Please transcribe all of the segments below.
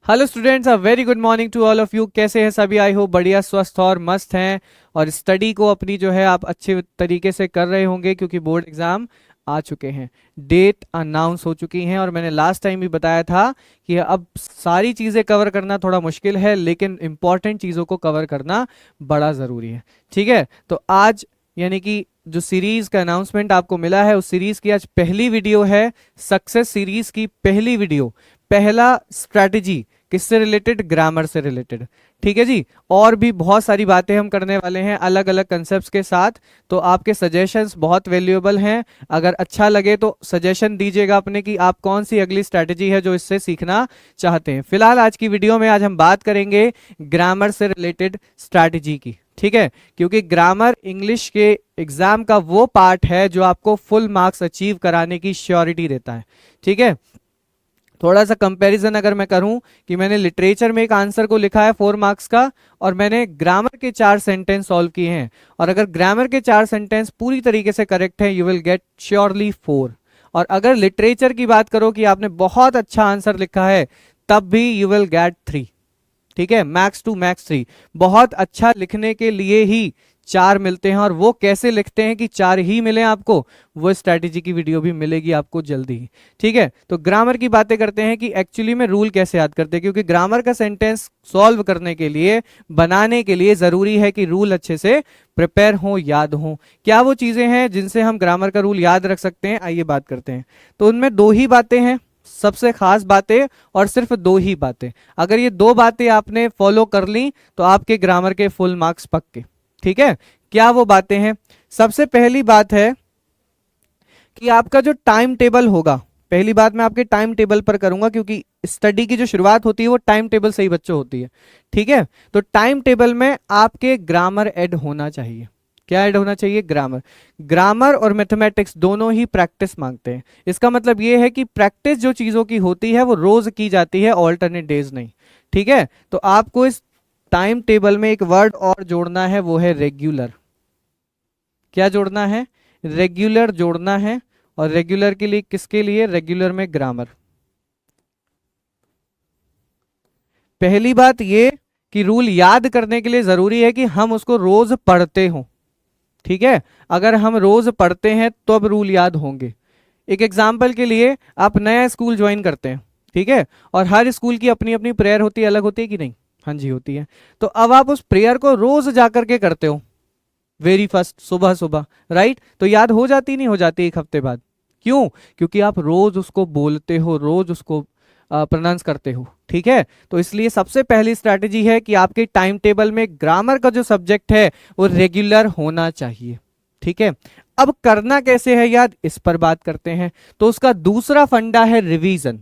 Hello students, a very good morning to all of you. कैसे हैं सभी? I hope बढ़िया, स्वस्थ और मस्त हैं। और स्टडी को अपनी जो है आप अच्छे तरीके से कर रहे होंगे क्योंकि बोर्ड एग्जाम आ चुके हैं, डेट अनाउंस हो चुकी हैं। और मैंने लास्ट टाइम भी बताया था कि अब सारी चीज़ें कवर करना थोड़ा मुश्किल है, लेकिन इंपॉर्टेंट चीज़ों को कवर करना बड़ा ज़रूरी है। ठीक है, तो आज यानी कि जो सीरीज का अनाउंसमेंट आपको मिला है, उस सीरीज की आज पहली वीडियो है। सक्सेस सीरीज की पहली वीडियो, पहला स्ट्रैटेजी किससे रिलेटेड? ग्रामर से रिलेटेड। ठीक है जी। और भी बहुत सारी बातें हम करने वाले हैं अलग अलग कंसेप्ट्स के साथ। तो आपके सजेशंस बहुत वैल्यूएबल हैं। अगर अच्छा लगे तो सजेशन दीजिएगा अपने कि आप कौन सी अगली स्ट्रैटेजी है जो इससे सीखना चाहते हैं। फिलहाल आज की वीडियो में आज हम बात करेंगे ग्रामर से रिलेटेड स्ट्रैटेजी की। ठीक है, क्योंकि ग्रामर इंग्लिश के एग्जाम का वो पार्ट है जो आपको फुल मार्क्स अचीव कराने की श्योरिटी देता है। ठीक है, थोड़ा सा कंपैरिजन अगर मैं करूं कि मैंने लिटरेचर में एक आंसर को लिखा है 4 मार्क्स का, और मैंने ग्रामर के 4 सेंटेंस सॉल्व किए हैं, और अगर ग्रामर के 4 सेंटेंस पूरी तरीके से करेक्ट हैं, यू विल गेट श्योरली 4। और अगर लिटरेचर की बात करो कि आपने बहुत अच्छा आंसर लिखा है, तब भी यू विल गेट 3। ठीक है, मैक्स 2 मैक्स 3। बहुत अच्छा लिखने के लिए ही 4 मिलते हैं, और वो कैसे लिखते हैं कि 4 ही मिले आपको, वो स्ट्रैटेजी की वीडियो भी मिलेगी आपको जल्दी ही। ठीक है, तो ग्रामर की बातें करते हैं कि एक्चुअली में रूल कैसे याद करते हैं, क्योंकि ग्रामर का सेंटेंस सॉल्व करने के लिए, बनाने के लिए जरूरी है कि रूल अच्छे से प्रिपेयर हो, याद हो। क्या वो चीजें हैं जिनसे हम ग्रामर का रूल याद रख सकते हैं? आइए बात करते हैं। तो उनमें 2 ही बातें हैं, सबसे खास बातें, और सिर्फ 2 ही बातें। अगर ये 2 बातें आपने फॉलो कर ली तो आपके ग्रामर के फुल मार्क्स पक्के। ठीक है, क्या वो बातें हैं? सबसे पहली बात है कि आपका जो टाइम टेबल होगा, पहली बात मैं आपके टाइम टेबल पर करूंगा, क्योंकि स्टडी की जो शुरुआत होती है वो टाइम टेबल से ही बच्चों होती है। ठीक है, तो टाइम टेबल में आपके ग्रामर ऐड होना चाहिए। क्या ऐड होना चाहिए? ग्रामर। ग्रामर और मैथमेटिक्स दोनों ही प्रैक्टिस मांगते हैं। इसका मतलब ये है कि प्रैक्टिस जो चीजों की होती है वो रोज की जाती है, ऑल्टरनेट डेज नहीं। ठीक है, तो आपको इस टाइम टेबल में एक वर्ड और जोड़ना है, वो है रेगुलर। क्या जोड़ना है? रेगुलर जोड़ना है। और रेगुलर के लिए किसके लिए? रेगुलर में ग्रामर। पहली बात ये कि रूल याद करने के लिए जरूरी है कि हम उसको रोज पढ़ते हो। ठीक है, अगर हम रोज पढ़ते हैं तो अब रूल याद होंगे। एक एग्जाम्पल के लिए, आप नया स्कूल ज्वाइन करते हैं, ठीक है, और हर स्कूल की अपनी अपनी प्रेयर होती है, अलग होती है कि नहीं? हाँ जी, होती है। तो अब आप उस प्रेयर को रोज जाकर के करते हो, वेरी फर्स्ट सुबह सुबह, राइट? तो याद हो जाती नहीं हो जाती एक हफ्ते बाद? क्यों? क्योंकि आप रोज उसको बोलते हो, रोज उसको प्रोनाउंस करते हो। ठीक है, तो इसलिए सबसे पहली स्ट्रैटेजी है कि आपके टाइम टेबल में ग्रामर का जो सब्जेक्ट है वो रेगुलर होना चाहिए। ठीक है, अब करना कैसे है याद, इस पर बात करते हैं। तो उसका दूसरा फंडा है रिवीजन।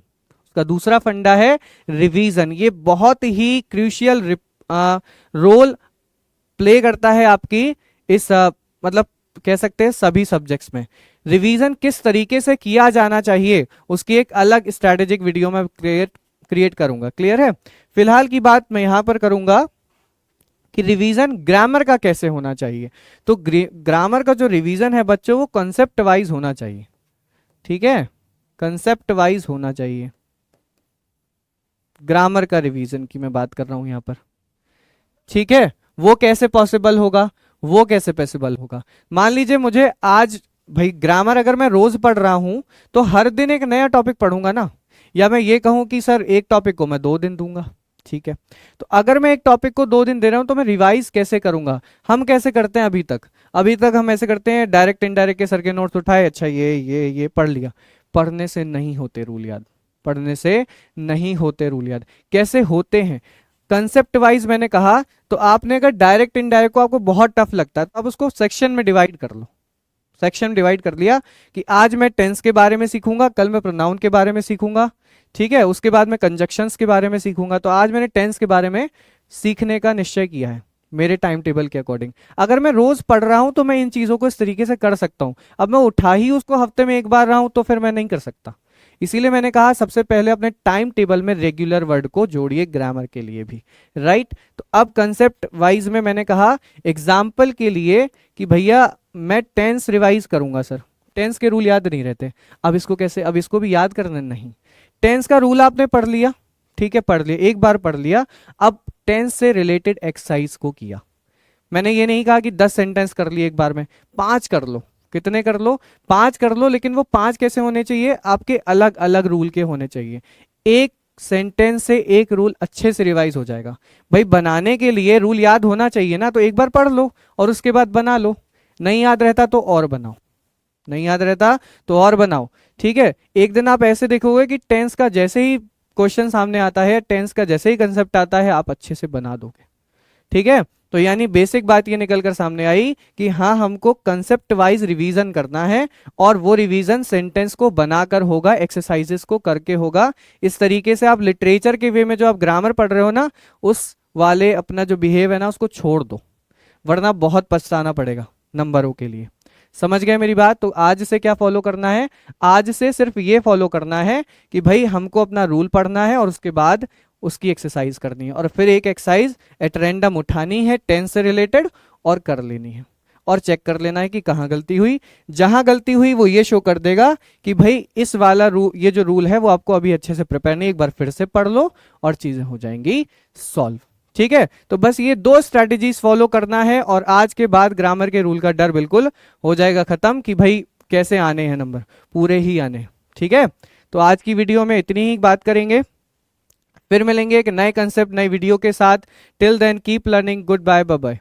उसका दूसरा फंडा है रिवीजन। ये बहुत ही क्रूशियल रोल प्ले करता है आपकी इस मतलब कह सकते हैं सभी सब्जेक्ट्स में। रिवीजन किस तरीके से किया जाना चाहिए उसकी एक अलग स्ट्रैटेजिक वीडियो में क्रिएट करूंगा। क्लियर है? फिलहाल की बात मैं यहां पर करूंगा कि रिवीजन ग्रामर का कैसे होना चाहिए। तो ग्रामर का जो रिवीजन है बच्चों, वो कंसेप्ट वाइज होना चाहिए। ठीक है, कंसेप्ट वाइज होना चाहिए। ग्रामर का रिवीजन की मैं बात कर रहा हूं यहां पर। ठीक है, वो कैसे पॉसिबल होगा? वो कैसे पॉसिबल होगा? मान लीजिए मुझे आज, भाई ग्रामर अगर मैं रोज पढ़ रहा हूं तो हर दिन एक नया टॉपिक पढ़ूंगा ना। या मैं ये कहूं कि सर एक टॉपिक को मैं 2 दिन दूंगा। ठीक है, तो अगर मैं एक टॉपिक को 2 दिन दे रहा हूं तो मैं रिवाइज कैसे करूंगा? हम कैसे करते हैं अभी तक हम ऐसे करते हैं, डायरेक्ट इनडायरेक्ट के सर के नोट्स उठाए, अच्छा ये पढ़ लिया। पढ़ने से नहीं होते रूल याद। पढ़ने से नहीं होते रूल याद। कैसे होते हैं? कंसेप्ट वाइज मैंने कहा। तो आपने अगर डायरेक्ट इनडायरेक्ट को आपको बहुत टफ लगता है तो आप उसको सेक्शन में डिवाइड कर लो। सेक्शन डिवाइड कर लिया कि आज मैं टेंस के बारे में सीखूंगा, कल मैं प्रोनाउन के बारे में सीखूंगा, ठीक है, उसके बाद मैं कंजक्शंस के बारे में सीखूंगा। तो आज मैंने टेंस के बारे में सीखने का निश्चय किया है मेरे टाइम टेबल के अकॉर्डिंग। अगर मैं रोज पढ़ रहा हूं तो मैं इन चीजों को इस तरीके से कर सकता हूं। अब मैं उठा ही उसको हफ्ते में एक बार रहा हूं तो फिर मैं नहीं कर सकता। इसीलिए मैंने कहा सबसे पहले अपने टाइम टेबल में रेगुलर वर्ड को जोड़िए ग्रामर के लिए भी, राइट? तो अब कंसेप्ट वाइज में मैंने कहा एग्जाम्पल के लिए कि भैया मैं टेंस रिवाइज करूंगा सर, टेंस के रूल याद नहीं रहते। अब इसको कैसे? अब इसको भी याद करना नहीं। टेंस का रूल आपने पढ़ लिया, ठीक है, पढ़ लिया, एक बार पढ़ लिया। अब टेंस से रिलेटेड एक्सरसाइज को किया। मैंने ये नहीं कहा कि 10 सेंटेंस कर लिए एक बार में, 5 कर लो। कितने कर लो? 5 कर लो, लेकिन वो 5 कैसे होने चाहिए? आपके अलग अलग रूल के होने चाहिए। एक सेंटेंस से एक रूल अच्छे से रिवाइज हो जाएगा। भाई बनाने के लिए रूल याद होना चाहिए ना, तो एक बार पढ़ लो और उसके बाद बना लो। नहीं याद रहता तो और बनाओ, नहीं याद रहता तो और बनाओ। ठीक है, एक दिन आप ऐसे देखोगे कि टेंस का जैसे ही क्वेश्चन सामने आता है, टेंस का जैसे ही कंसेप्ट आता है, आप अच्छे से बना दोगे। ठीक है, तो यानी बेसिक बात ये निकल कर सामने आई कि हाँ, हमको कंसेप्ट वाइज रिवीजन करना है, और वो रिवीजन सेंटेंस को बनाकर होगा, एक्सरसाइजेस को करके होगा। इस तरीके से आप लिटरेचर के वे में जो आप ग्रामर पढ़ रहे हो ना, उस वाले अपना जो बिहेव है ना, उसको छोड़ दो, वरना बहुत पछताना पड़ेगा नंबरों के लिए। समझ गए मेरी बात? तो आज से क्या फॉलो करना है? आज से सिर्फ ये फॉलो करना है कि भाई हमको अपना रूल पढ़ना है और उसके बाद उसकी एक्सरसाइज करनी है, और फिर एक एक्सरसाइज एट रैंडम उठानी है टेंस से रिलेटेड और कर लेनी है, और चेक कर लेना है कि कहाँ गलती हुई। जहां गलती हुई वो ये शो कर देगा कि भाई इस वाला ये जो रूल है वो आपको अभी अच्छे से प्रिपेयर नहीं, एक बार फिर से पढ़ लो और चीजें हो जाएंगी सॉल्व। ठीक है, तो बस ये 2 स्ट्रैटेजीज फॉलो करना है, और आज के बाद ग्रामर के रूल का डर बिल्कुल हो जाएगा खत्म कि भाई कैसे आने हैं नंबर, पूरे ही आने हैं। ठीक है, तो आज की वीडियो में इतनी ही बात करेंगे, फिर मिलेंगे एक नए कंसेप्ट नई वीडियो के साथ। Till then keep learning, goodbye, bye bye.